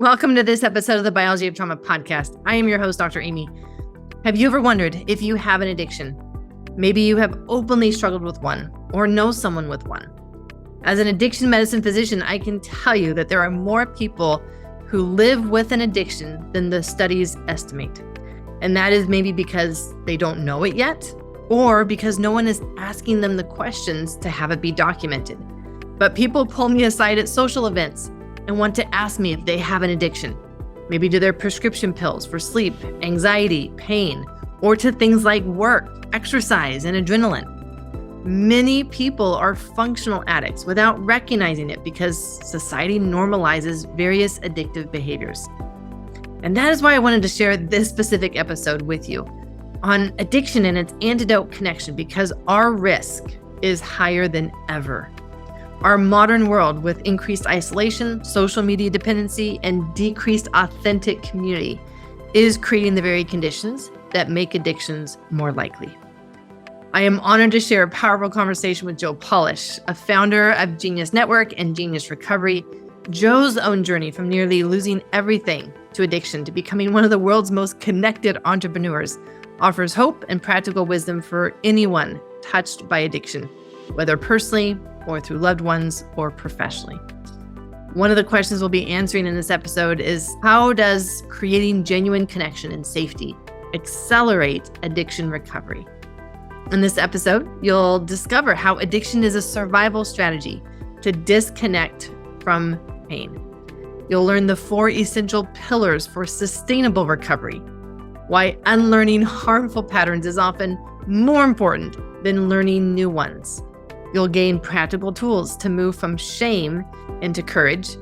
Welcome to this episode of the Biology of Trauma podcast. I am your host, Dr. Aimie. Have you ever wondered if you have an addiction? Maybe you have openly struggled with one or know someone with one. As an addiction medicine physician, I can tell you that there are more people who live with an addiction than the studies estimate. And that is maybe because they don't know it yet, or because no one is asking them the questions to have it be documented. But people pull me aside at social events and want to ask me if they have an addiction, maybe to their prescription pills for sleep, anxiety, pain, or to things like work, exercise, and adrenaline. Many people are functional addicts without recognizing it because society normalizes various addictive behaviors. And that is why I wanted to share this specific episode with you on addiction and its antidote connection, because our risk is higher than ever. Our modern world, with increased isolation, social media dependency, and decreased authentic community, is creating the very conditions that make addictions more likely. I am honored to share a powerful conversation with Joe Polish, a founder of Genius Network and Genius Recovery. Joe's own journey from nearly losing everything to addiction to becoming one of the world's most connected entrepreneurs offers hope and practical wisdom for anyone touched by addiction, whether personally or through loved ones or professionally. One of the questions we'll be answering in this episode is, how does creating genuine connection and safety accelerate addiction recovery? In this episode, you'll discover how addiction is a survival strategy to disconnect from pain. You'll learn the 4 essential pillars for sustainable recovery, why unlearning harmful patterns is often more important than learning new ones. You'll gain practical tools to move from shame into courage,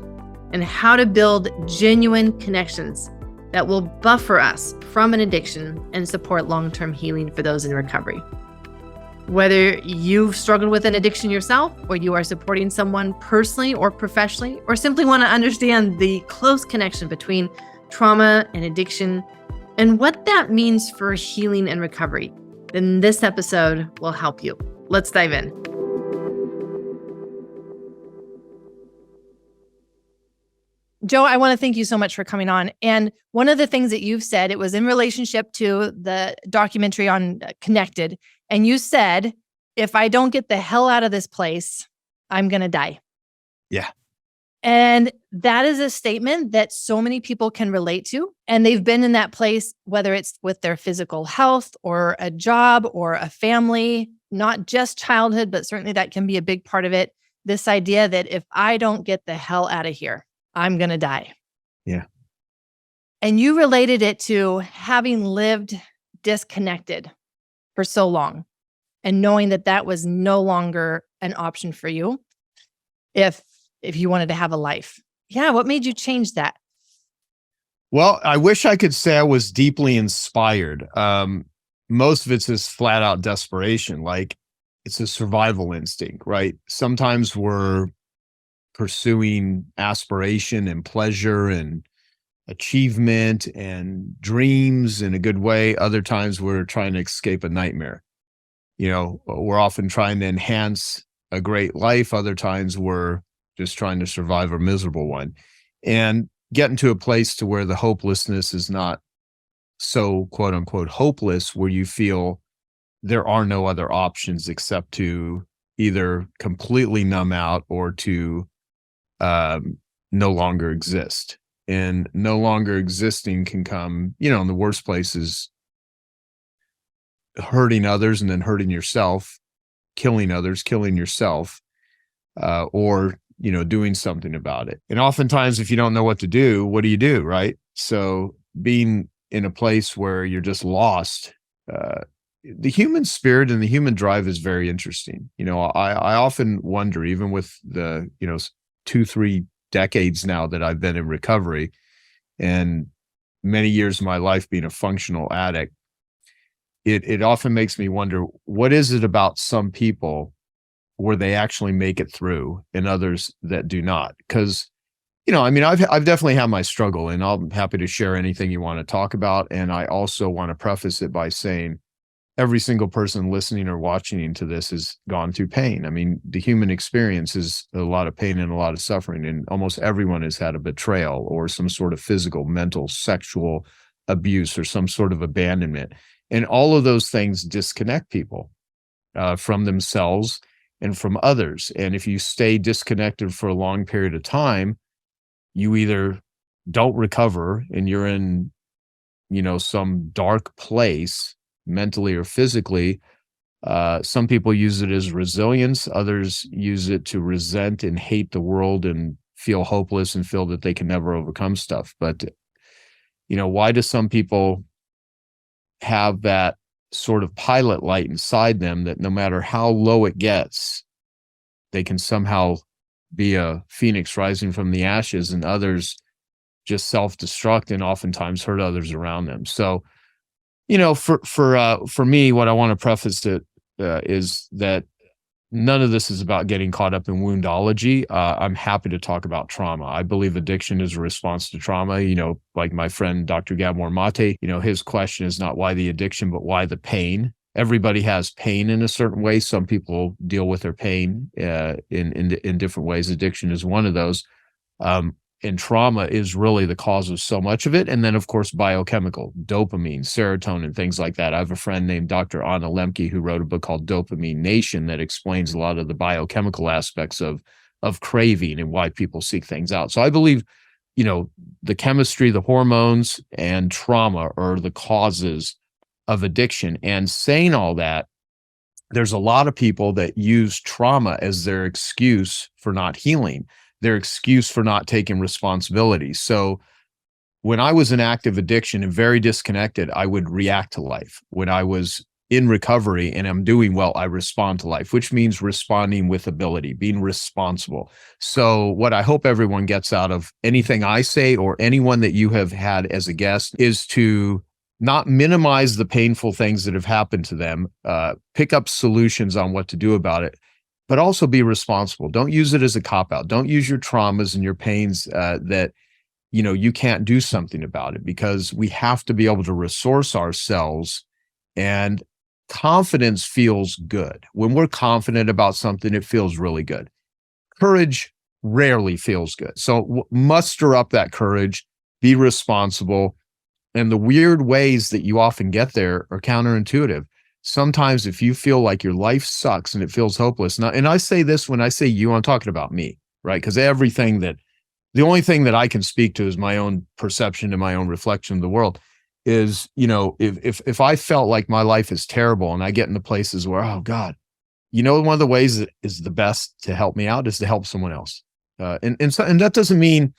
and how to build genuine connections that will buffer us from an addiction and support long-term healing for those in recovery. Whether you've struggled with an addiction yourself, or you are supporting someone personally or professionally, or simply want to understand the close connection between trauma and addiction and what that means for healing and recovery, then this episode will help you. Let's dive in. Joe, I want to thank you so much for coming on. And one of the things that you've said, it was in relationship to the documentary on Connected. And you said, if I don't get the hell out of this place, I'm going to die. Yeah. And that is a statement that so many people can relate to. And they've been in that place, whether it's with their physical health or a job or a family, not just childhood, but certainly that can be a big part of it. This idea that if I don't get the hell out of here, I'm going to die. Yeah. And you related it to having lived disconnected for so long and knowing that that was no longer an option for you if you wanted to have a life. Yeah. What made you change that? Well, I wish I could say I was deeply inspired. Most of it's just flat out desperation. Like, it's a survival instinct, right? Sometimes we're pursuing aspiration and pleasure and achievement and dreams in a good way. Other times we're trying to escape a nightmare. You know, we're often trying to enhance a great life. Other times we're just trying to survive a miserable one, and getting to a place to where the hopelessness is not so quote unquote hopeless, where you feel there are no other options except to either completely numb out or to no longer exist. And no longer existing can come, in the worst places, hurting others and then hurting yourself, killing others, killing yourself, or, doing something about it. And oftentimes, if you don't know what to do, what do you do, right? So being in a place where you're just lost, the human spirit and the human drive is very interesting. I often wonder, even with the, 2-3 decades now that I've been in recovery, and many years of my life being a functional addict, it often makes me wonder, what is it about some people where they actually make it through and others that do not? Because, I've definitely had my struggle, and I'm happy to share anything you want to talk about. And I also want to preface it by saying, every single person listening or watching to this has gone through pain. I mean, the human experience is a lot of pain and a lot of suffering, and almost everyone has had a betrayal or some sort of physical, mental, sexual abuse or some sort of abandonment. And all of those things disconnect people from themselves and from others. And if you stay disconnected for a long period of time, you either don't recover and you're in, some dark place mentally or physically. Some people use it as resilience. Others use it to resent and hate the world and feel hopeless and feel that they can never overcome stuff. But, why do some people have that sort of pilot light inside them that no matter how low it gets, they can somehow be a phoenix rising from the ashes, and others just self-destruct and oftentimes hurt others around them? So, for me, what I want to preface it is that none of this is about getting caught up in woundology. I'm happy to talk about trauma. I believe addiction is a response to trauma. Like my friend, Dr. Gabor Mate, his question is not why the addiction, but why the pain. Everybody has pain in a certain way. Some people deal with their pain in different ways. Addiction is one of those. And trauma is really the cause of so much of it. And then, of course, biochemical, dopamine, serotonin, things like that. I have a friend named Dr. Anna Lemke who wrote a book called Dopamine Nation that explains a lot of the biochemical aspects of craving and why people seek things out. So I believe, the chemistry, the hormones, and trauma are the causes of addiction. And saying all that, there's a lot of people that use trauma as their excuse for not healing, their excuse for not taking responsibility. So when I was in active addiction and very disconnected, I would react to life. When I was in recovery and I'm doing well, I respond to life, which means responding with ability, being responsible. So what I hope everyone gets out of anything I say or anyone that you have had as a guest is to not minimize the painful things that have happened to them, pick up solutions on what to do about it, but also be responsible. Don't use it as a cop-out. Don't use your traumas and your pains that, you can't do something about it, because we have to be able to resource ourselves. And confidence feels good. When we're confident about something, it feels really good. Courage rarely feels good. So muster up that courage, be responsible. And the weird ways that you often get there are counterintuitive. Sometimes if you feel like your life sucks and it feels hopeless, and I say this when I say you, I'm talking about me, right? Because the only thing that I can speak to is my own perception and my own reflection of the world is, if I felt like my life is terrible and I get into places where, oh God, one of the ways that is the best to help me out is to help someone else. And that doesn't mean,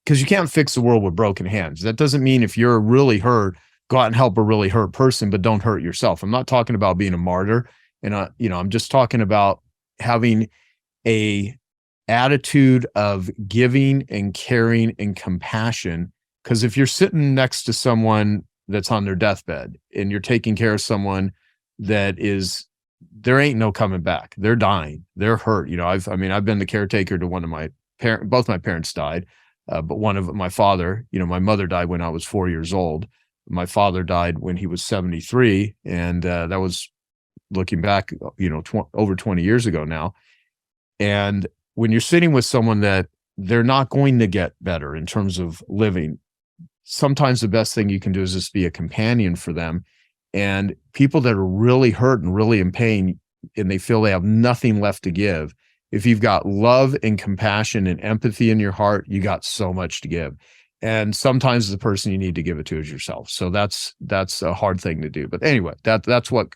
because you can't fix the world with broken hands. That doesn't mean if you're really hurt, go out and help a really hurt person, but don't hurt yourself. I'm not talking about being a martyr. And, I'm just talking about having a attitude of giving and caring and compassion. Because if you're sitting next to someone that's on their deathbed and you're taking care of someone that there ain't no coming back. They're dying. They're hurt. I've been the caretaker to one of my parents. Both my parents died. But my father, my mother died when I was 4 years old. My father died when he was 73. And that was, looking back, over 20 years ago now. And when you're sitting with someone that they're not going to get better in terms of living, sometimes the best thing you can do is just be a companion for them. And people that are really hurt and really in pain and they feel they have nothing left to give, if you've got love and compassion and empathy in your heart, you got so much to give. And sometimes the person you need to give it to is yourself. So that's a hard thing to do. But anyway, that's what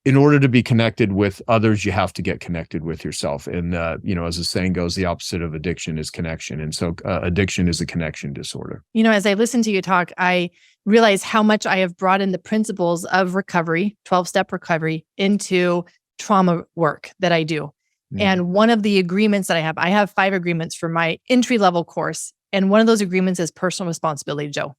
in order to be connected with others, you have to get connected with yourself. And, as the saying goes, the opposite of addiction is connection. And so addiction is a connection disorder. As I listen to you talk, I realize how much I have brought in the principles of recovery, 12-step recovery, into trauma work that I do. And one of the agreements that I have 5 agreements for my entry-level course. And one of those agreements is personal responsibility, Joe.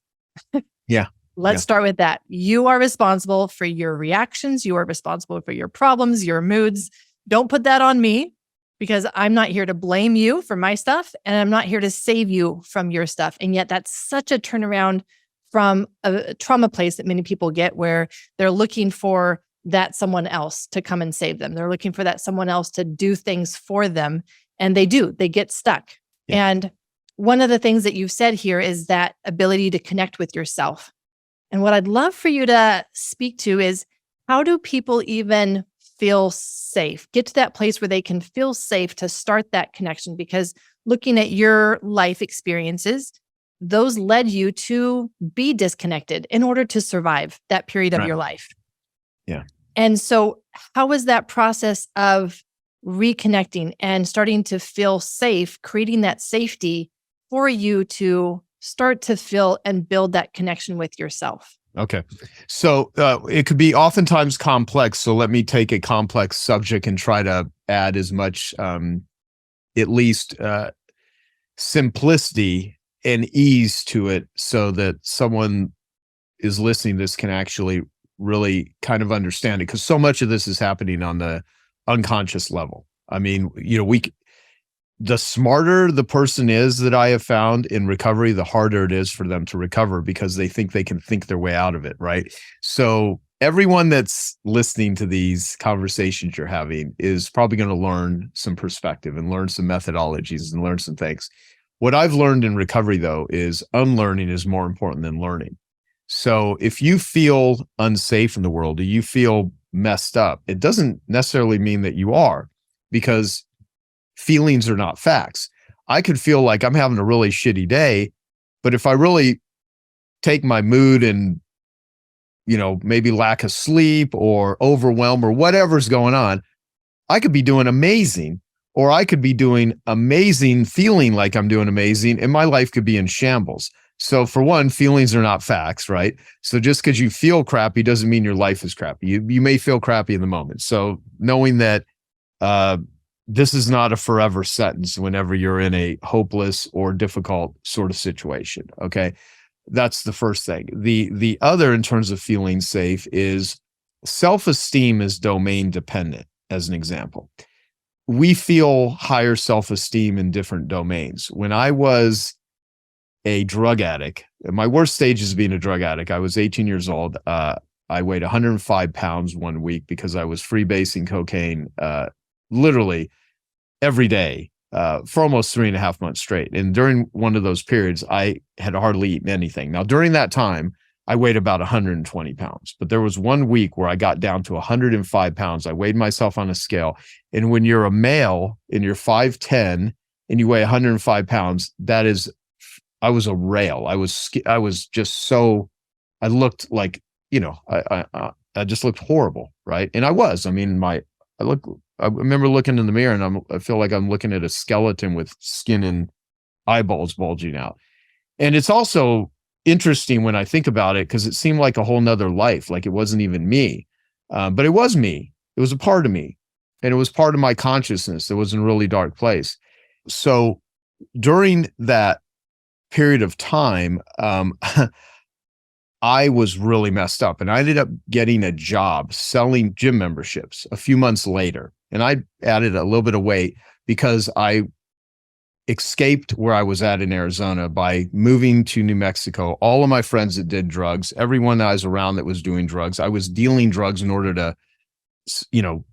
Yeah. Let's start with that. You are responsible for your reactions. You are responsible for your problems, your moods. Don't put that on me, because I'm not here to blame you for my stuff. And I'm not here to save you from your stuff. And yet that's such a turnaround from a trauma place that many people get where they're looking for that someone else to come and save them. They're looking for that someone else to do things for them. And they get stuck. Yeah. And one of the things that you've said here is that ability to connect with yourself. And what I'd love for you to speak to is, how do people even feel safe, get to that place where they can feel safe to start that connection? Because looking at your life experiences, those led you to be disconnected in order to survive that period of your life. Yeah. And so how was that process of reconnecting and starting to feel safe, creating that safety for you to start to feel and build that connection with yourself? Okay. So it could be oftentimes complex. So let me take a complex subject and try to add as much, at least simplicity and ease to it so that someone is listening to this can actually really kind of understand it. Because so much of this is happening on the unconscious level. I mean, the smarter the person is that I have found in recovery, the harder it is for them to recover because they think they can think their way out of it, right? So everyone that's listening to these conversations you're having is probably going to learn some perspective and learn some methodologies and learn some things. What I've learned in recovery, though, is unlearning is more important than learning. So if you feel unsafe in the world or you feel messed up, it doesn't necessarily mean that you are, because feelings are not facts. I could feel like I'm having a really shitty day, but if I really take my mood and, maybe lack of sleep or overwhelm or whatever's going on, I could be doing amazing, or I could be doing amazing, feeling like I'm doing amazing, and my life could be in shambles. So for one, feelings are not facts, right? So just because you feel crappy doesn't mean your life is crappy. You may feel crappy in the moment. So knowing that, this is not a forever sentence whenever you're in a hopeless or difficult sort of situation. Okay. That's the first thing. The other, in terms of feeling safe, is self-esteem is domain dependent, as an example. We feel higher self-esteem in different domains. When I was a drug addict, my worst stages of being a drug addict, I was 18 years old. I weighed 105 pounds one week because I was freebasing cocaine, literally every day for almost 3.5 months straight. And during one of those periods, I had hardly eaten anything. Now, during that time, I weighed about 120 pounds. But there was one week where I got down to 105 pounds. I weighed myself on a scale. And when you're a male and you're 5'10" and you weigh 105 pounds, I was a rail. I was just so, I looked like, I just looked horrible, right? And I was. I mean, I remember looking in the mirror and I feel like I'm looking at a skeleton with skin and eyeballs bulging out. And it's also interesting when I think about it, because it seemed like a whole nother life, like it wasn't even me. But it was me. It was a part of me. And it was part of my consciousness. It was in a really dark place. So during that period of time, I was really messed up, and I ended up getting a job selling gym memberships a few months later. And I added a little bit of weight because I escaped where I was at in Arizona by moving to New Mexico. All of my friends that did drugs, everyone that I was around that was doing drugs, I was dealing drugs in order to,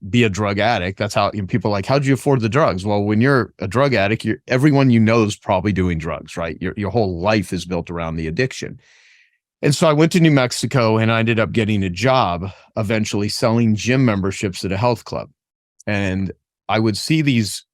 be a drug addict. That's how people are like, how'd you afford the drugs? Well, when you're a drug addict, everyone you know is probably doing drugs, right? Your whole life is built around the addiction. And so I went to New Mexico and I ended up getting a job eventually selling gym memberships at a health club. And I would see these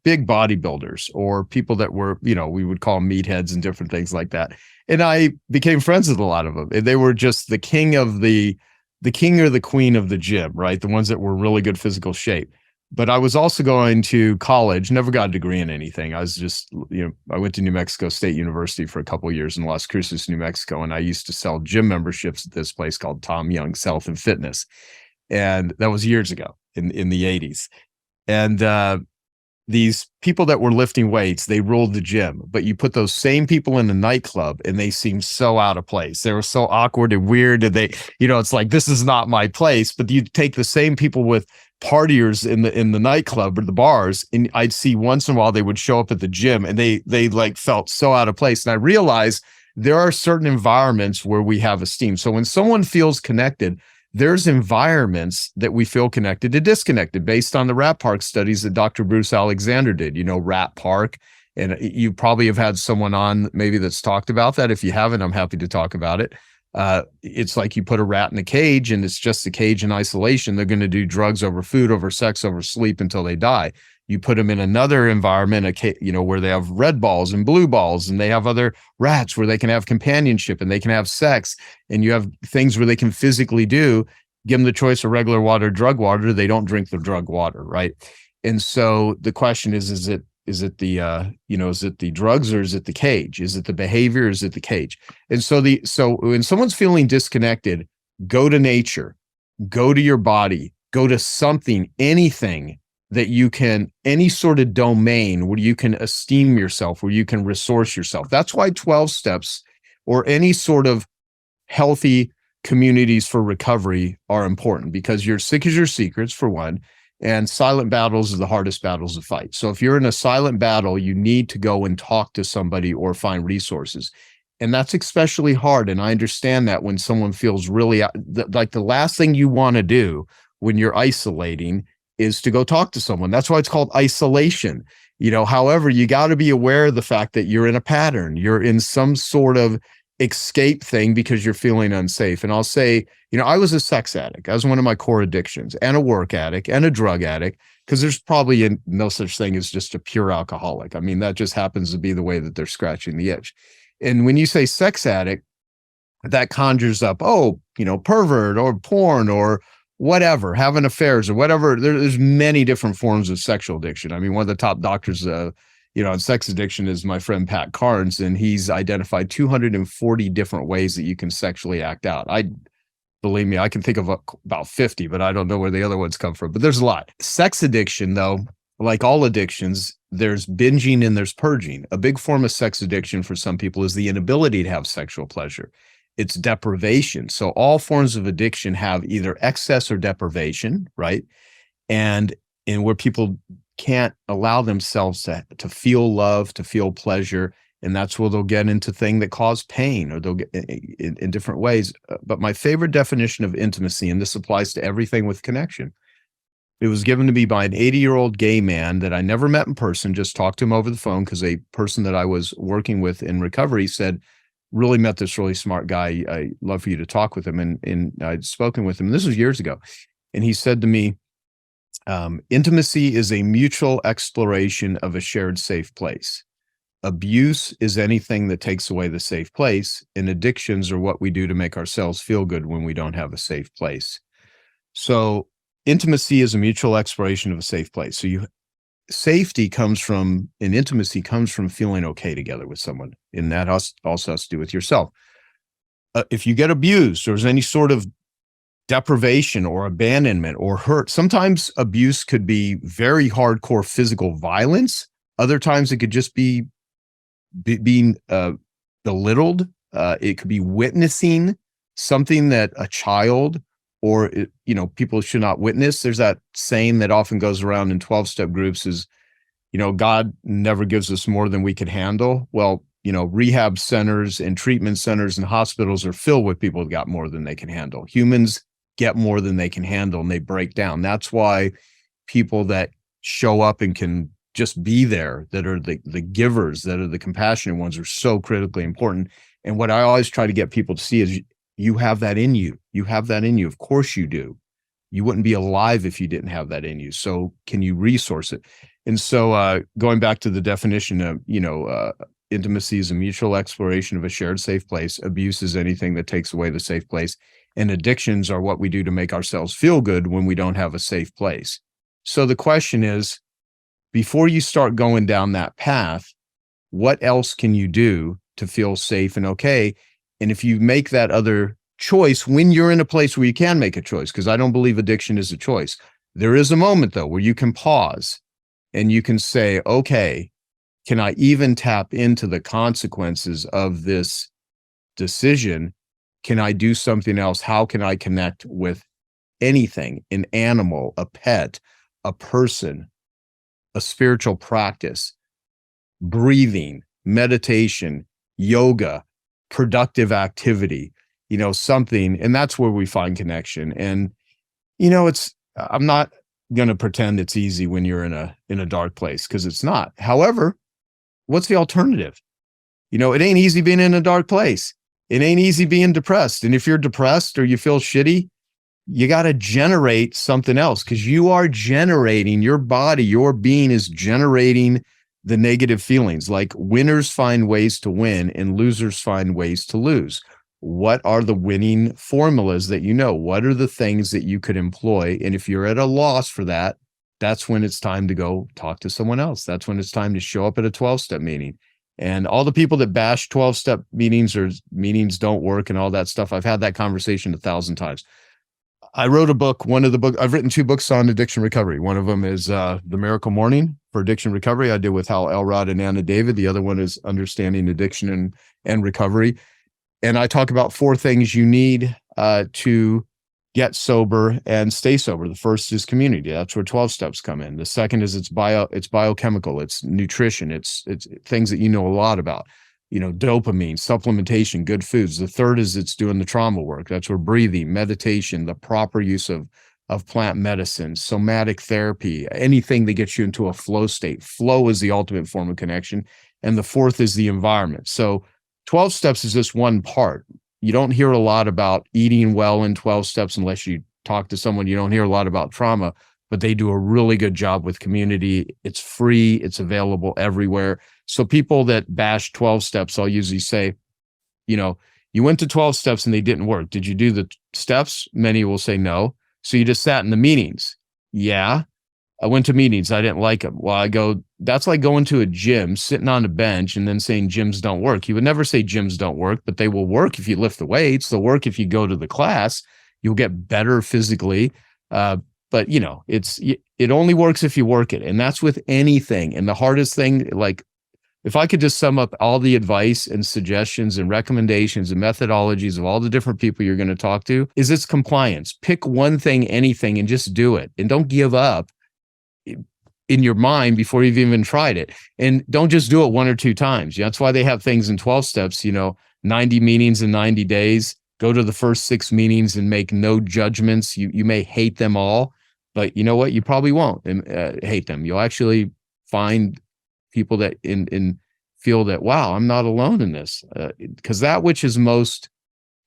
big bodybuilders or people that were, we would call them meatheads and different things like that. And I became friends with a lot of them. And they were just the king or the queen of the gym, right? The ones that were really good physical shape. But I was also going to college, never got a degree in anything. I was just, I went to New Mexico State University for a couple of years in Las Cruces, New Mexico. And I used to sell gym memberships at this place called Tom Young's Health and Fitness. And that was years ago in the 80s. And these people that were lifting weights, they ruled the gym. But you put those same people in a nightclub and they seemed so out of place. They were so awkward and weird. And they, it's like, this is not my place. But you take the same people with partiers in the nightclub or the bars, and I'd see once in a while they would show up at the gym and they like felt so out of place. And I realized there are certain environments where we have esteem. So when someone feels connected, there's environments that we feel connected to disconnected based on the Rat Park studies that Dr. Bruce Alexander did, Rat Park. And you probably have had someone on maybe that's talked about that. If you haven't, I'm happy to talk about it. It's like you put a rat in a cage and it's just a cage in isolation. They're going to do drugs over food, over sex, over sleep until they die. You put them in another environment, where they have red balls and blue balls, and they have other rats where they can have companionship and they can have sex, and you have things where they can physically do. Give them the choice of regular water, drug water. They don't drink the drug water, right? And so the question is it the drugs or is it the cage? Is it the behavior? Or is it the cage? And so when someone's feeling disconnected, go to nature, go to your body, go to something, anything that you can, any sort of domain where you can esteem yourself, where you can resource yourself. That's why 12 steps or any sort of healthy communities for recovery are important, because you're sick as your secrets, for one, and silent battles are the hardest battles to fight. So if you're in a silent battle, you need to go and talk to somebody or find resources. And that's especially hard. And I understand that when someone feels really like the last thing you want to do when you're isolating is to go talk to someone. That's why it's called isolation. However, you got to be aware of the fact that you're in a pattern. You're in some sort of escape thing because you're feeling unsafe. And I'll say, I was a sex addict. That was one of my core addictions, and a work addict and a drug addict, because there's probably no such thing as just a pure alcoholic. I mean, that just happens to be the way that they're scratching the itch. And when you say sex addict, that conjures up, pervert or porn or whatever, having affairs or whatever. There's many different forms of sexual addiction. I mean, one of the top doctors, on sex addiction is my friend Pat Carnes, and he's identified 240 different ways that you can sexually act out. Believe me, I can think of about 50, but I don't know where the other ones come from, but there's a lot. Sex addiction, though, like all addictions, there's binging and there's purging. A big form of sex addiction for some people is the inability to have sexual pleasure. It's deprivation. So all forms of addiction have either excess or deprivation, right? And where people can't allow themselves to feel love, to feel pleasure, and that's where they'll get into things that cause pain, or they'll get in different ways. But my favorite definition of intimacy, and this applies to everything with connection, it was given to me by an 80-year-old gay man that I never met in person, just talked to him over the phone, because a person that I was working with in recovery said, really met this really smart guy. I'd love for you to talk with him. And I'd spoken with him. This was years ago. And he said to me, intimacy is a mutual exploration of a shared safe place. Abuse is anything that takes away the safe place, and addictions are what we do to make ourselves feel good when we don't have a safe place. So intimacy is a mutual exploration of a safe place. So safety comes from, and intimacy comes from feeling okay together with someone. And that also has to do with yourself. If you get abused, or there's any sort of deprivation or abandonment or hurt, sometimes abuse could be very hardcore physical violence. Other times it could just be being belittled. It could be witnessing something that a child or people should not witness. There's that saying that often goes around in 12-step groups is, God never gives us more than we could handle. Well, rehab centers and treatment centers and hospitals are filled with people that got more than they can handle. Humans get more than they can handle, and they break down. That's why people that show up and can just be there, that are the givers, that are the compassionate ones, are so critically important. And what I always try to get people to see is, you have that in you. You have that in you. Of course you do. You wouldn't be alive if you didn't have that in you. So can you resource it? And so going back to the definition of, intimacy is a mutual exploration of a shared safe place. Abuse is anything that takes away the safe place. And addictions are what we do to make ourselves feel good when we don't have a safe place. So the question is, before you start going down that path, what else can you do to feel safe and okay? And if you make that other choice when you're in a place where you can make a choice, because I don't believe addiction is a choice. There is a moment, though, where you can pause and you can say, okay, can I even tap into the consequences of this decision? Can I do something else? How can I connect with anything, an animal, a pet, a person, a spiritual practice, breathing, meditation, yoga, productive activity, something, and that's where we find connection. And, I'm not going to pretend it's easy when you're in a dark place, because it's not. However, what's the alternative? It ain't easy being in a dark place. It ain't easy being depressed. And if you're depressed or you feel shitty, you got to generate something else, because you are generating, your body, your being is generating the negative feelings. Like, winners find ways to win and losers find ways to lose. What are the winning formulas that What are the things that you could employ? And if you're at a loss for that, that's when it's time to go talk to someone else. That's when it's time to show up at a 12-step meeting. And all the people that bash 12-step meetings or meetings don't work and all that stuff, I've had that conversation 1,000 times. I wrote a book. I've written 2 books on addiction recovery. One of them is The Miracle Morning for Addiction Recovery. I did with Hal Elrod and Anna David. The other one is Understanding Addiction and Recovery. And I talk about 4 things you need to get sober and stay sober. The first is community. That's where 12 steps come in. The second is it's biochemical, it's nutrition, it's things that a lot about, dopamine, supplementation, good foods. The third is it's doing the trauma work. That's where breathing, meditation, the proper use of plant medicine, somatic therapy, anything that gets you into a flow state. Flow is the ultimate form of connection. And the fourth is the environment. So 12 steps is just one part. You don't hear a lot about eating well in 12 steps unless you talk to someone. You don't hear a lot about trauma, but they do a really good job with community. It's free. It's available everywhere. So people that bash 12 steps, I'll usually say, you went to 12 steps and they didn't work. Did you do the steps? Many will say no. So you just sat in the meetings. Yeah. I went to meetings. I didn't like them. Well, I go, that's like going to a gym, sitting on a bench and then saying gyms don't work. You would never say gyms don't work, but they will work if you lift the weights. They'll work if you go to the class. You'll get better physically. But it only works if you work it. And that's with anything. And the hardest thing, like, if I could just sum up all the advice and suggestions and recommendations and methodologies of all the different people you're going to talk to, is it's compliance. Pick one thing, anything, and just do it. And don't give up in your mind before you've even tried it. And don't just do it 1 or 2 times. That's why they have things in 12 steps, 90 meetings in 90 days. Go to the first 6 meetings and make no judgments. You may hate them all, but you know what? You probably won't hate them. You'll actually find people that feel that, wow, I'm not alone in this. Because that which is most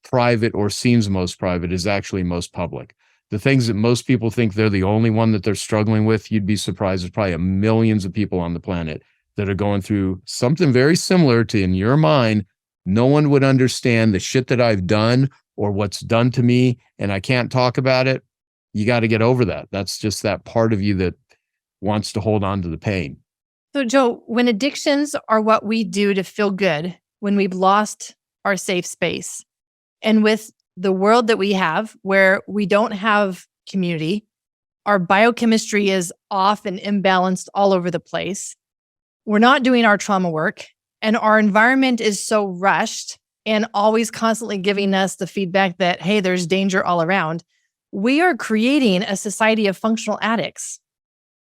private or seems most private is actually most public. The things that most people think they're the only one that they're struggling with, you'd be surprised. There's probably millions of people on the planet that are going through something very similar to, in your mind, no one would understand the shit that I've done or what's done to me, and I can't talk about it. You got to get over that. That's just that part of you that wants to hold on to the pain. So, Joe, when addictions are what we do to feel good, when we've lost our safe space, and with the world that we have where we don't have community, our biochemistry is off and imbalanced all over the place, we're not doing our trauma work, and our environment is so rushed and always constantly giving us the feedback that, hey, there's danger all around, we are creating a society of functional addicts.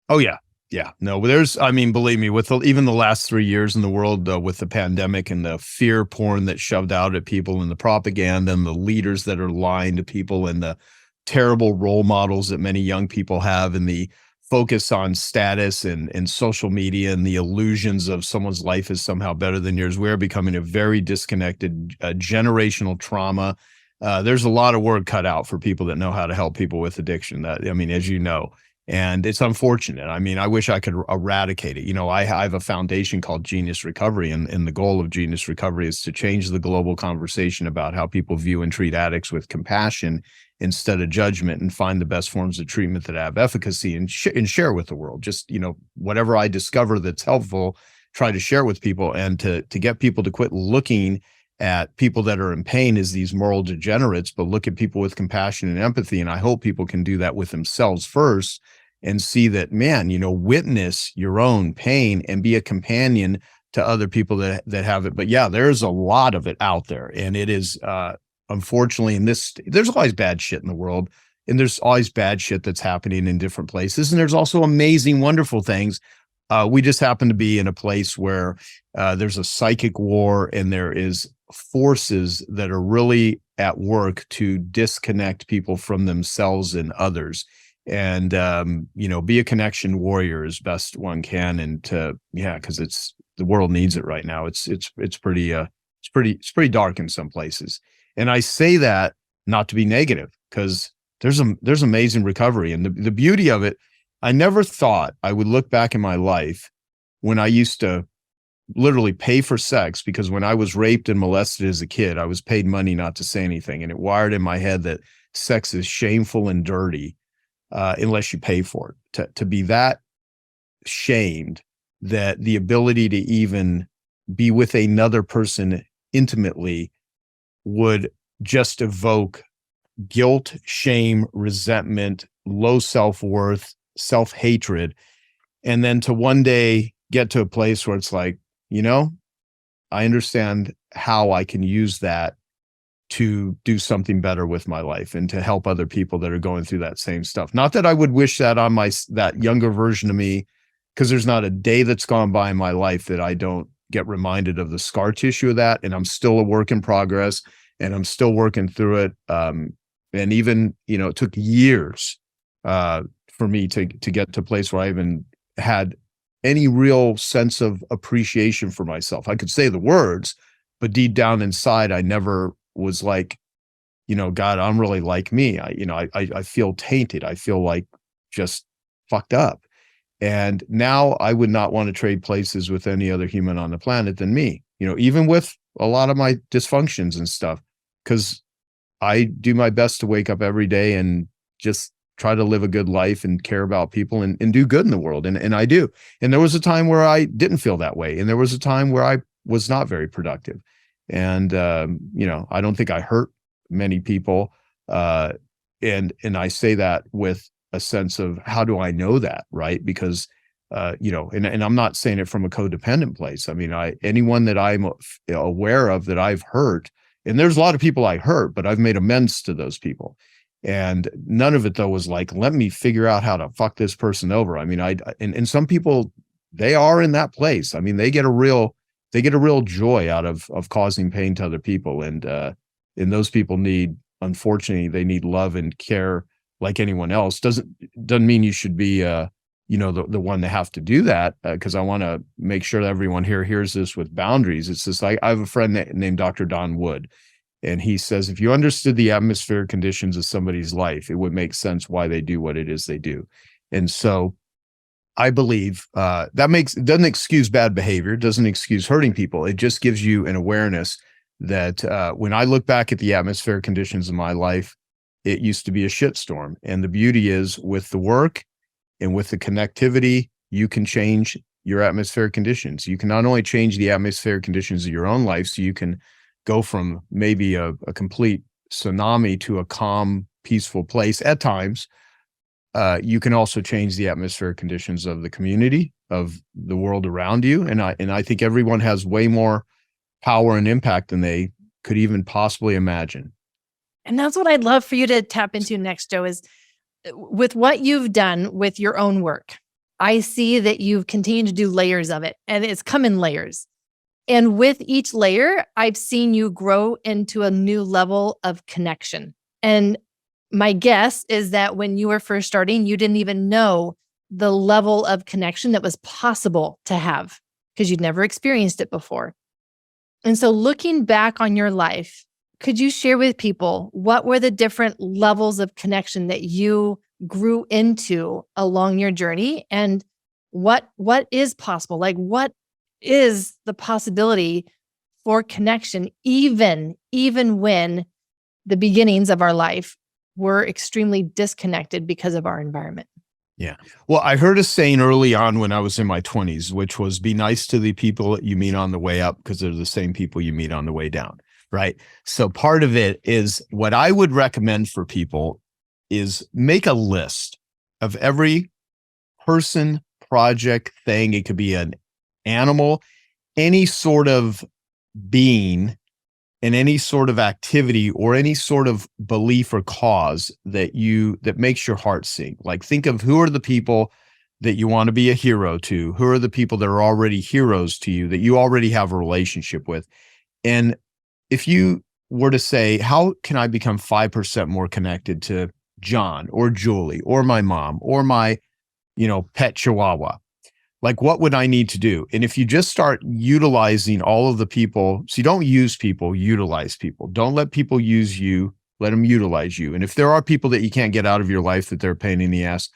Oh, yeah. Yeah, no, believe me, with even the last 3 years in the world with the pandemic and the fear porn that's shoved out at people and the propaganda and the leaders that are lying to people and the terrible role models that many young people have and the focus on status and social media and the illusions of someone's life is somehow better than yours, we're becoming a very disconnected generational trauma. There's a lot of work cut out for people that know how to help people with addiction. As you know. And it's unfortunate. I wish I could eradicate it. I have a foundation called Genius Recovery, and the goal of Genius Recovery is to change the global conversation about how people view and treat addicts with compassion instead of judgment, and find the best forms of treatment that have efficacy and share with the world. Just, whatever I discover that's helpful, try to share with people, and to get people to quit looking at people that are in pain as these moral degenerates, but look at people with compassion and empathy. And I hope people can do that with themselves first and see that, man, witness your own pain and be a companion to other people that have it. But yeah, there's a lot of it out there. And it is, unfortunately, there's always bad shit in the world, and there's always bad shit that's happening in different places. And there's also amazing, wonderful things. We just happen to be in a place where there's a psychic war, and there is forces that are really at work to disconnect people from themselves and others, and be a connection warrior as best one can. And because the world needs it right now. It's pretty dark in some places. And I say that not to be negative, because there's amazing recovery. And the beauty of it, I never thought I would look back in my life when I used to literally pay for sex, because when I was raped and molested as a kid, I was paid money not to say anything. And it wired in my head that sex is shameful and dirty unless you pay for it. To be that shamed, that the ability to even be with another person intimately would just evoke guilt, shame, resentment, low self-worth, self-hatred. And then to one day get to a place where it's like, I understand how I can use that to do something better with my life and to help other people that are going through that same stuff. Not that I would wish that on that younger version of me, because there's not a day that's gone by in my life that I don't get reminded of the scar tissue of that. And I'm still a work in progress, and I'm still working through it. And even, it took years for me to get to a place where I even had any real sense of appreciation for myself. I could say the words, but deep down inside, I never was like, God, I'm really like me. I feel tainted. I feel like just fucked up. And now I would not want to trade places with any other human on the planet than me, even with a lot of my dysfunctions and stuff, because I do my best to wake up every day and just try to live a good life and care about people and do good in the world. And I do. And there was a time where I didn't feel that way. And there was a time where I was not very productive. And, I don't think I hurt many people. And I say that with a sense of, how do I know that? Right. Because, and I'm not saying it from a codependent place. I mean, anyone that I'm aware of that I've hurt, and there's a lot of people I hurt, but I've made amends to those people. And none of it though was like, let me figure out how to fuck this person over. I mean, and some people, they are in that place. I mean, they get a real joy out of causing pain to other people. And those people unfortunately, they need love and care like anyone else. Doesn't mean you should be, the one to have to do that. Cause I want to make sure that everyone here hears this with boundaries. It's just like, I have a friend named Dr. Don Wood. And he says, if you understood the atmospheric conditions of somebody's life, it would make sense why they do what it is they do. And so I believe it doesn't excuse bad behavior, doesn't excuse hurting people. It just gives you an awareness that when I look back at the atmospheric conditions of my life, it used to be a shitstorm. And the beauty is, with the work and with the connectivity, you can change your atmospheric conditions. You can not only change the atmospheric conditions of your own life, so you can go from maybe a complete tsunami to a calm, peaceful place at times. You can also change the atmospheric conditions of the community, of the world around you. And I think everyone has way more power and impact than they could even possibly imagine. And that's what I'd love for you to tap into next, Joe, is with what you've done with your own work. I see that you've continued to do layers of it, and it's come in layers. And with each layer, I've seen you grow into a new level of connection. And my guess is that when you were first starting, you didn't even know the level of connection that was possible to have, because you'd never experienced it before. And so looking back on your life, could you share with people what were the different levels of connection that you grew into along your journey, and what is possible? Like, what is the possibility for connection, even when the beginnings of our life were extremely disconnected because of our environment? Yeah. Well, I heard a saying early on when I was in my 20s, which was, be nice to the people you meet on the way up, because they're the same people you meet on the way down. Right. So part of it is, what I would recommend for people is make a list of every person, project, thing. It could be an animal, any sort of being, and any sort of activity or any sort of belief or cause that makes your heart sing. Like, think of, who are the people that you want to be a hero to? Who are the people that are already heroes to you, that you already have a relationship with? And if you were to say, how can I become 5% more connected to John or Julie or my mom or my, pet Chihuahua? Like, what would I need to do? And if you just start utilizing all of the people, so you don't use people, utilize people. Don't let people use you, let them utilize you. And if there are people that you can't get out of your life that they're a pain in the ass,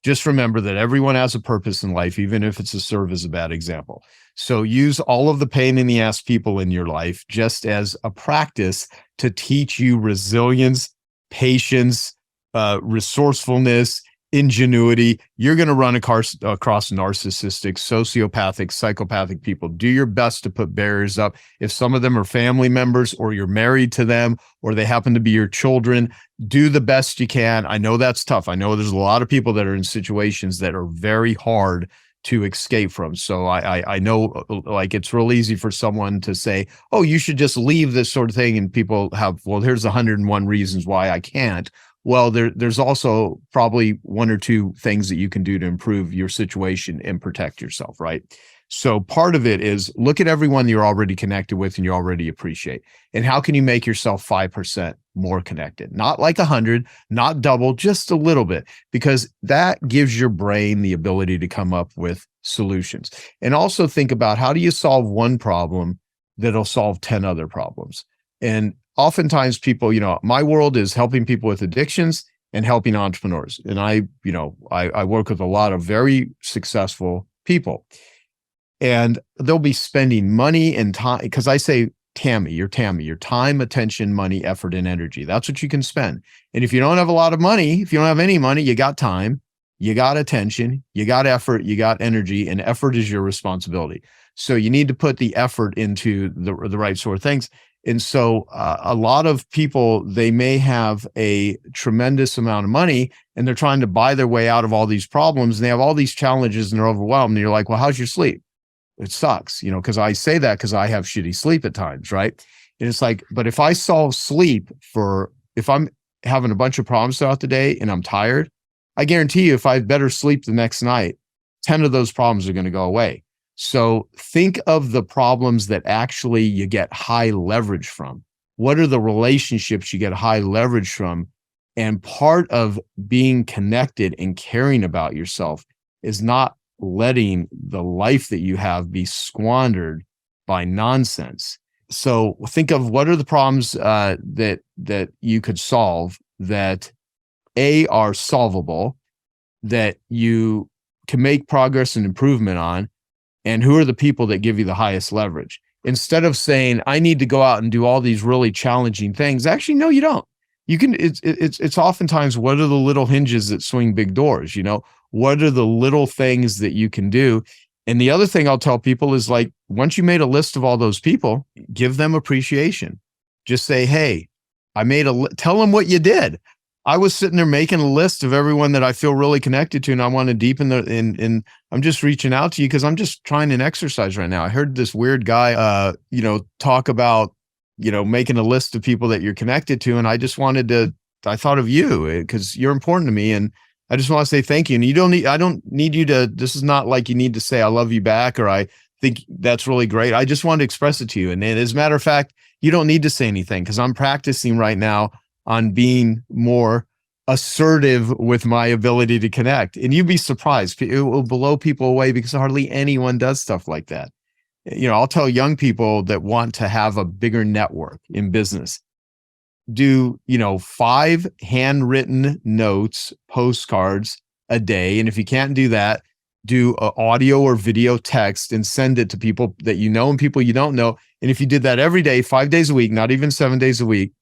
just remember that everyone has a purpose in life, even if it's to serve as a bad example. So use all of the pain in the ass people in your life just as a practice to teach you resilience, patience, resourcefulness, ingenuity. You're going to run across narcissistic, sociopathic, psychopathic people. Do your best to put barriers up. If some of them are family members or you're married to them or they happen to be your children, do the best you can. I know that's tough. I know there's a lot of people that are in situations that are very hard to escape from. So I know, like, it's real easy for someone to say, oh, you should just leave this sort of thing. And people have, well, here's 101 reasons why I can't. Well, there's also probably one or two things that you can do to improve your situation and protect yourself, right? So part of it is look at everyone you're already connected with and you already appreciate. And how can you make yourself 5% more connected? Not like 100, not double, just a little bit, because that gives your brain the ability to come up with solutions. And also think about, how do you solve one problem that'll solve 10 other problems? And oftentimes people, my world is helping people with addictions and helping entrepreneurs. And I work with a lot of very successful people, and they'll be spending money and time, because I say, Tammy, your time, attention, money, effort, and energy. That's what you can spend. And if you don't have a lot of money, if you don't have any money, you got time, you got attention, you got effort, you got energy, and effort is your responsibility. So you need to put the effort into the right sort of things. And so a lot of people, they may have a tremendous amount of money and they're trying to buy their way out of all these problems, and they have all these challenges and they're overwhelmed. And you're like, well, how's your sleep? It sucks, because I say that because I have shitty sleep at times, right? And it's like, but if I solve sleep if I'm having a bunch of problems throughout the day and I'm tired, I guarantee you, if I have better sleep the next night, 10 of those problems are going to go away. So think of the problems that actually you get high leverage from. What are the relationships you get high leverage from? And part of being connected and caring about yourself is not letting the life that you have be squandered by nonsense. So think of, what are the problems that you could solve that are solvable, that you can make progress and improvement on, and who are the people that give you the highest leverage? Instead of saying, I need to go out and do all these really challenging things. Actually, no, you don't. You can, it's oftentimes, what are the little hinges that swing big doors? What are the little things that you can do? And the other thing I'll tell people is, like, once you made a list of all those people, give them appreciation. Just say, hey, tell them what you did. I was sitting there making a list of everyone that I feel really connected to, and I want to deepen and I'm just reaching out to you because I'm just trying an exercise right now. I heard this weird guy, talk about, making a list of people that you're connected to. And I just I thought of you because you're important to me. And I just want to say thank you. And I don't need you to, this is not like you need to say, I love you back, or I think that's really great. I just want to express it to you. And as a matter of fact, you don't need to say anything, because I'm practicing right now on being more assertive with my ability to connect. And you'd be surprised. It will blow people away because hardly anyone does stuff like that. I'll tell young people that want to have a bigger network in business, do, 5 handwritten notes, postcards a day. And if you can't do that, do audio or video text and send it to people that you know and people you don't know. And if you did that every day, 5 days a week, not even 7 days a week,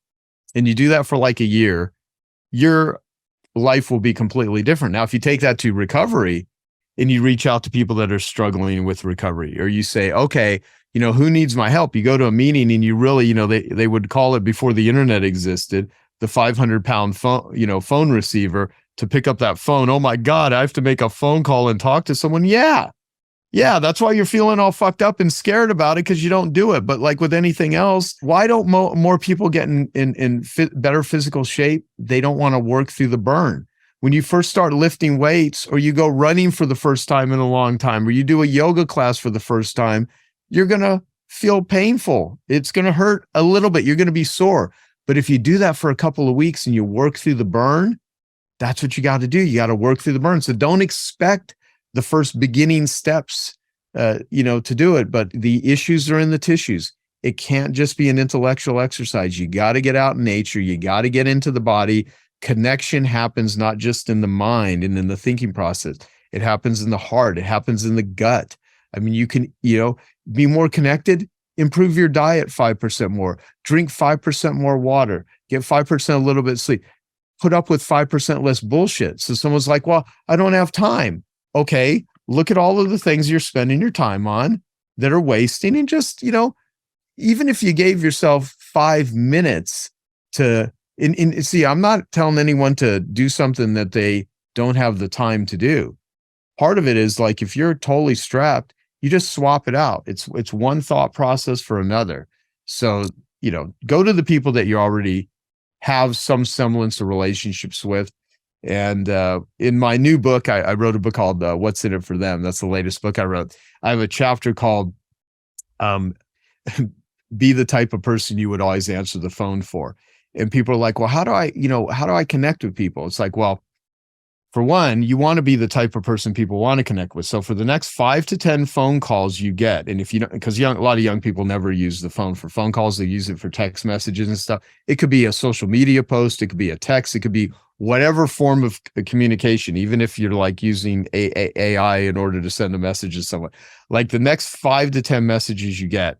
and you do that for like a year, your life will be completely different. Now, if you take that to recovery and you reach out to people that are struggling with recovery, or you say, okay, who needs my help? You go to a meeting and you really, they would call it, before the internet existed, the 500-pound phone receiver to pick up that phone. Oh my God, I have to make a phone call and talk to someone. Yeah. That's why you're feeling all fucked up and scared about it, because you don't do it. But like with anything else, why don't more people get in better physical shape? They don't want to work through the burn. When you first start lifting weights, or you go running for the first time in a long time, or you do a yoga class for the first time, you're going to feel painful. It's going to hurt a little bit. You're going to be sore. But if you do that for a couple of weeks and you work through the burn, that's what you got to do. You got to work through the burn. So don't expect the first beginning steps, to do it. But the issues are in the tissues. It can't just be an intellectual exercise. You got to get out in nature. You got to get into the body. Connection happens not just in the mind and in the thinking process. It happens in the heart. It happens in the gut. I mean, you can, be more connected, improve your diet 5% more, drink 5% more water, get 5% a little bit of sleep, put up with 5% less bullshit. So someone's like, well, I don't have time. Okay, look at all of the things you're spending your time on that are wasting, and just, even if you gave yourself 5 minutes to, see, I'm not telling anyone to do something that they don't have the time to do. Part of it is like, if you're totally strapped, you just swap it out. It's one thought process for another. So, go to the people that you already have some semblance of relationships with. And in my new book, I wrote a book called What's in It for Them. That's the latest book I wrote. I have a chapter called Be the Type of Person You Would Always Answer the Phone For. And people are like, well, how do I connect with people? It's like, well, for one, you want to be the type of person people want to connect with. So for the next 5 to 10 phone calls you get, and if you don't, because a lot of young people never use the phone for phone calls, they use it for text messages and stuff. It could be a social media post, it could be a text, it could be whatever form of communication, even if you're like using AI in order to send a message to someone. Like the next 5 to 10 messages you get,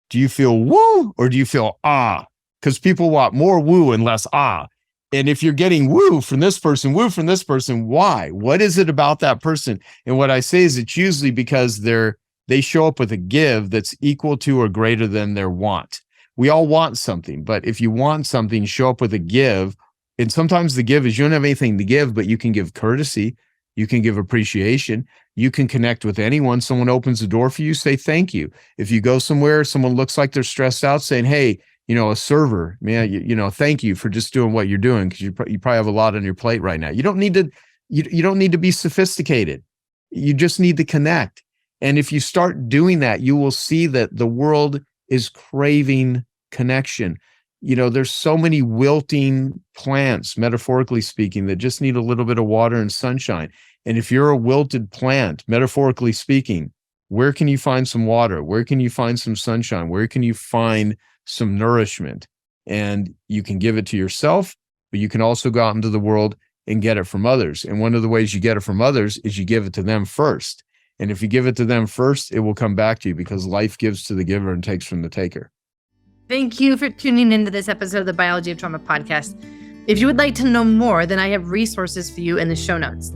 do you feel woo or do you feel ah? Because people want more woo and less ah. And if you're getting woo from this person, why? What is it about that person? And what I say is it's usually because they show up with a give that's equal to or greater than their want. We all want something, but if you want something, show up with a give. And sometimes the give is you don't have anything to give, but you can give courtesy. You can give appreciation. You can connect with anyone. Someone opens the door for you, say thank you. If you go somewhere, someone looks like they're stressed out, saying, hey, a server, man, thank you for just doing what you're doing, because you probably have a lot on your plate right now. You don't need to be sophisticated. You just need to connect. And if you start doing that, you will see that the world is craving connection. There's so many wilting plants, metaphorically speaking, that just need a little bit of water and sunshine. And if you're a wilted plant, metaphorically speaking, where can you find some water? Where can you find some sunshine? Where can you find some nourishment? And you can give it to yourself, but you can also go out into the world and get it from others. And one of the ways you get it from others is you give it to them first. And if you give it to them first, it will come back to you, because life gives to the giver and takes from the taker. Thank you for tuning into this episode of the Biology of Trauma podcast. If you would like to know more, then I have resources for you in the show notes.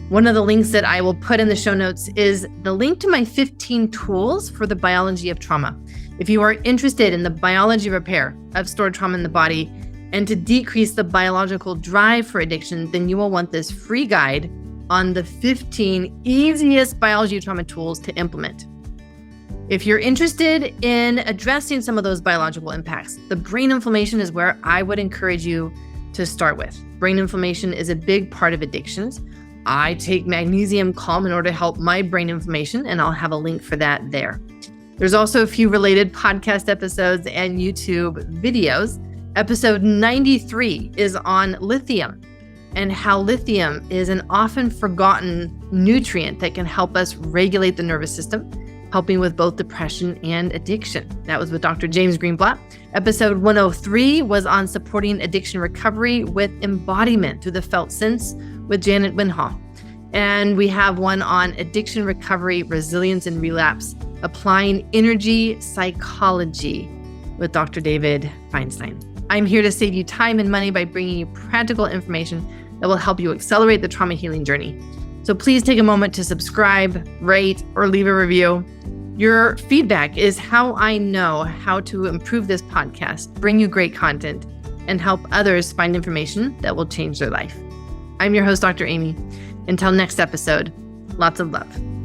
One of the links that I will put in the show notes is the link to my 15 tools for the biology of trauma. If you are interested in the biology repair of stored trauma in the body and to decrease the biological drive for addiction, then you will want this free guide on the 15 easiest biology of trauma tools to implement. If you're interested in addressing some of those biological impacts, the brain inflammation is where I would encourage you to start with. Brain inflammation is a big part of addictions. I take magnesium calm in order to help my brain inflammation, and I'll have a link for that there. There's also a few related podcast episodes and YouTube videos. Episode 93 is on lithium and how lithium is an often forgotten nutrient that can help us regulate the nervous system, helping with both depression and addiction. That was with Dr. James Greenblatt. Episode 103 was on supporting addiction recovery with embodiment through the felt sense with Janet Winhall. And we have one on addiction recovery, resilience and relapse, applying energy psychology with Dr. David Feinstein. I'm here to save you time and money by bringing you practical information that will help you accelerate the trauma healing journey. So please take a moment to subscribe, rate, or leave a review. Your feedback is how I know how to improve this podcast, bring you great content, and help others find information that will change their life. I'm your host, Dr. Aimie. Until next episode, lots of love.